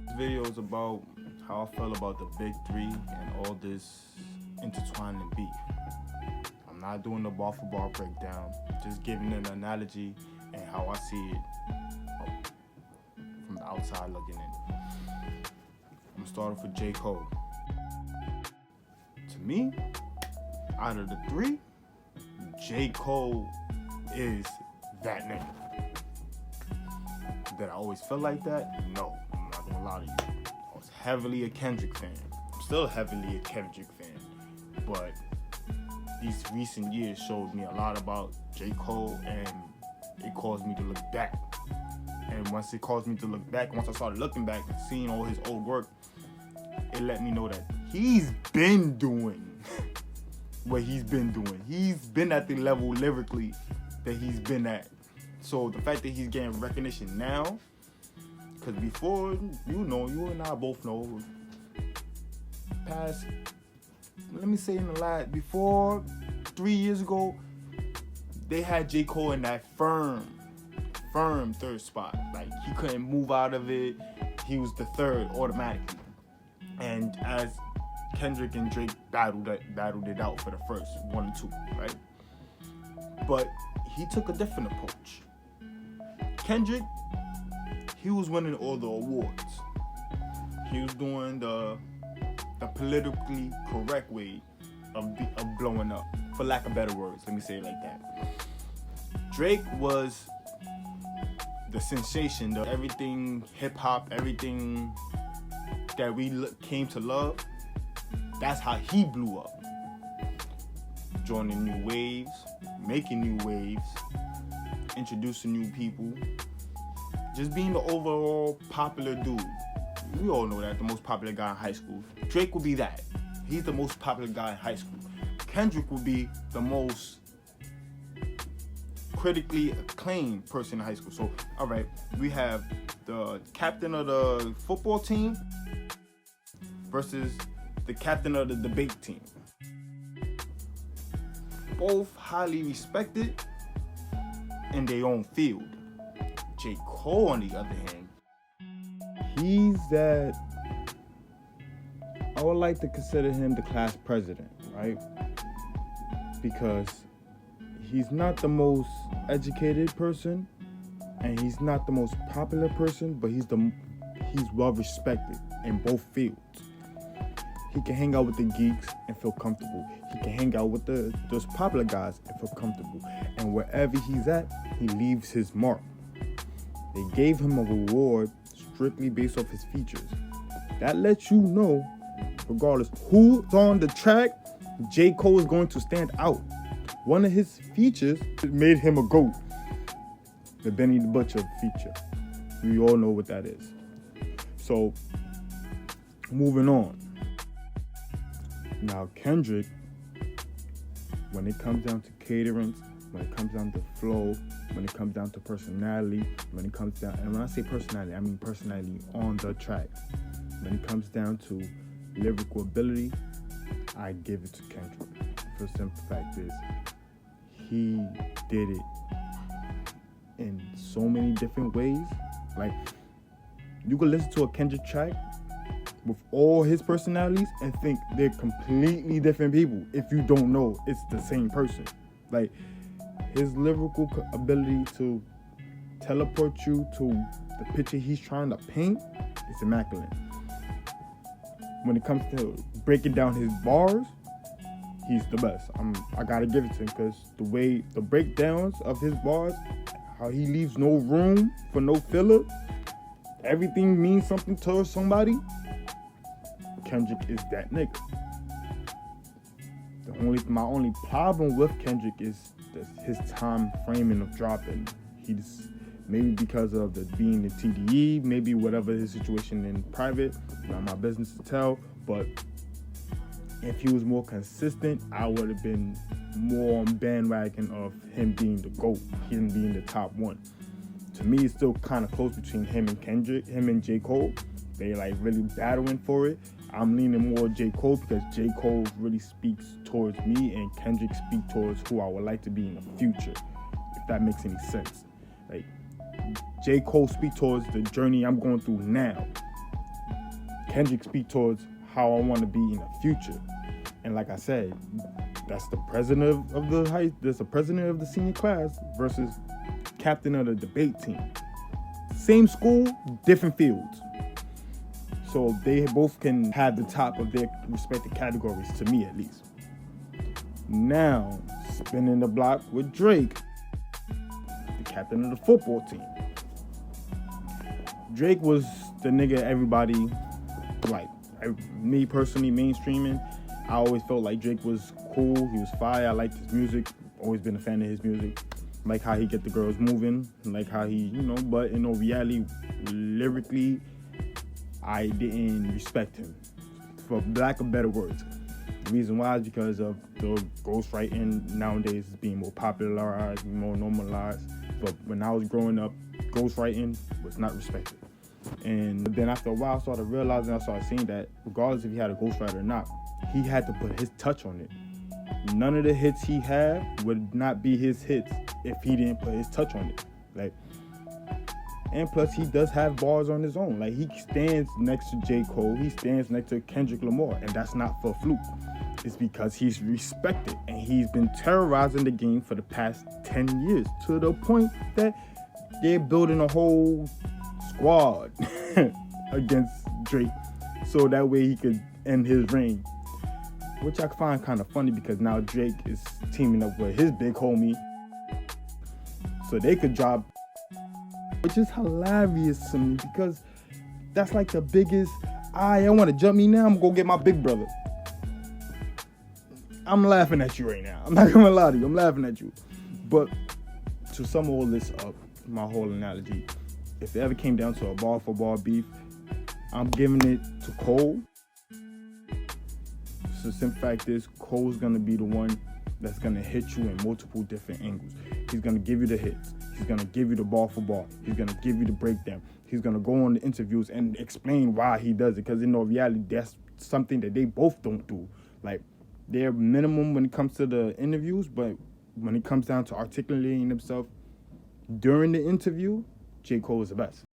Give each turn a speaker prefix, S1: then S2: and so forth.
S1: This video is about how I feel about the big three and all this intertwining beef. I'm not doing the bar for bar breakdown, just giving an analogy and how I see it from the outside looking in. I'm starting with J. Cole. To me, out of the three, J. Cole is that nigga. Did I always feel like that? No, I'm not gonna lie to you. I was heavily a Kendrick fan. I'm still heavily a Kendrick fan. But these recent years showed me a lot about J. Cole, and it caused me to look back. And once it caused me to look back, once I started looking back and seeing all his old work, it let me know that he's been doing what he's been doing. He's been at the level lyrically that he's been at. So the fact that he's getting recognition now, because before, you and I both know, past, let me say before 3 years ago, they had J. Cole in that firm third spot. Like, he couldn't move out of it. He was the third automatically. And as Kendrick and Drake battled it out for the first 1 and 2, right? But he took a different approach. Kendrick, he was winning all the awards. He was doing the politically correct way of blowing up, for lack of better words. Let me say it like that. Drake was the sensation, everything hip hop, everything that we came to love. That's how he blew up. Joining new waves, making new waves, introducing new people, just being the overall popular dude. We all know that, the most popular guy in high school. Drake will be that. He's the most popular guy in high school. Kendrick will be the most critically acclaimed person in high school. So, all right, we have the captain of the football team versus the captain of the debate team. Both highly respected in their own field. J. Cole, on the other hand, he's that, I would like to consider him the class president, right? Because he's not the most educated person, and he's not the most popular person, but he's well respected in both fields. He can hang out with the geeks and feel comfortable. He can hang out with those popular guys and feel comfortable. And wherever he's at, he leaves his mark. They gave him a reward strictly based off his features. That lets you know, regardless who's on the track, J. Cole is going to stand out. One of his features made him a GOAT. The Benny the Butcher feature. We all know what that is. So, moving on. Now, Kendrick, when it comes down to caterings, when it comes down to flow, when it comes down to personality, when it comes down, and when I say personality, I mean personality on the track. When it comes down to lyrical ability, I give it to Kendrick. For the simple fact is, he did it in so many different ways. Like, you could listen to a Kendrick track with all his personalities and think they're completely different people if you don't know it's the same person. Like, his lyrical ability to teleport you to the picture he's trying to paint is immaculate. When it comes to breaking down his bars, he's the best. I gotta give it to him, because the way the breakdowns of his bars, how he leaves no room for no filler, everything means something to somebody. Kendrick is that nigga. My only problem with Kendrick is his time framing of dropping. He's maybe because of being the TDE, maybe whatever his situation in private, not my business to tell. But if he was more consistent, I would have been more on bandwagon of him being the GOAT, him being the top one. To me, it's still kind of close between him and Kendrick, him and J. Cole. They like really battling for it. I'm leaning more J. Cole because J. Cole really speaks towards me, and Kendrick speaks towards who I would like to be in the future, if that makes any sense. Like, J. Cole speaks towards the journey I'm going through now. Kendrick speak towards how I want to be in the future. And like I said, that's the president of the president of the senior class versus captain of the debate team. Same school, different fields. So they both can have the top of their respective categories, to me at least. Now, spinning the block with Drake, the captain of the football team. Drake was the nigga everybody, like, me personally, mainstreaming. I always felt like Drake was cool, he was fire, I liked his music, always been a fan of his music. Like how he get the girls moving, like how he, but in all reality, lyrically, I didn't respect him, for lack of better words. The reason why is because of the ghostwriting nowadays is being more popularized, more normalized. But when I was growing up, ghostwriting was not respected. And then after a while, I started realizing, I started seeing that regardless if he had a ghostwriter or not, he had to put his touch on it. None of the hits he had would not be his hits if he didn't put his touch on it. And plus, he does have bars on his own. Like, he stands next to J. Cole, he stands next to Kendrick Lamar, and that's not for a fluke. It's because he's respected, and he's been terrorizing the game for the past 10 years, to the point that they're building a whole squad against Drake, so that way he could end his reign. Which I find kind of funny, because now Drake is teaming up with his big homie, so they could drop, which is hilarious to me, because that's like the biggest, I want to jump me now, I'm going to go get my big brother. I'm laughing at you right now. I'm not going to lie to you. I'm laughing at you. But to sum all this up, my whole analogy, if it ever came down to a bar for bar beef, I'm giving it to Cole. So the simple fact is, Cole's going to be the one that's going to hit you in multiple different angles. He's going to give you the hits. He's going to give you the bar for bar. He's going to give you the breakdown. He's going to go on the interviews and explain why he does it. Because in all reality, that's something that they both don't do. Like, they're minimum when it comes to the interviews, but when it comes down to articulating himself during the interview, J. Cole is the best.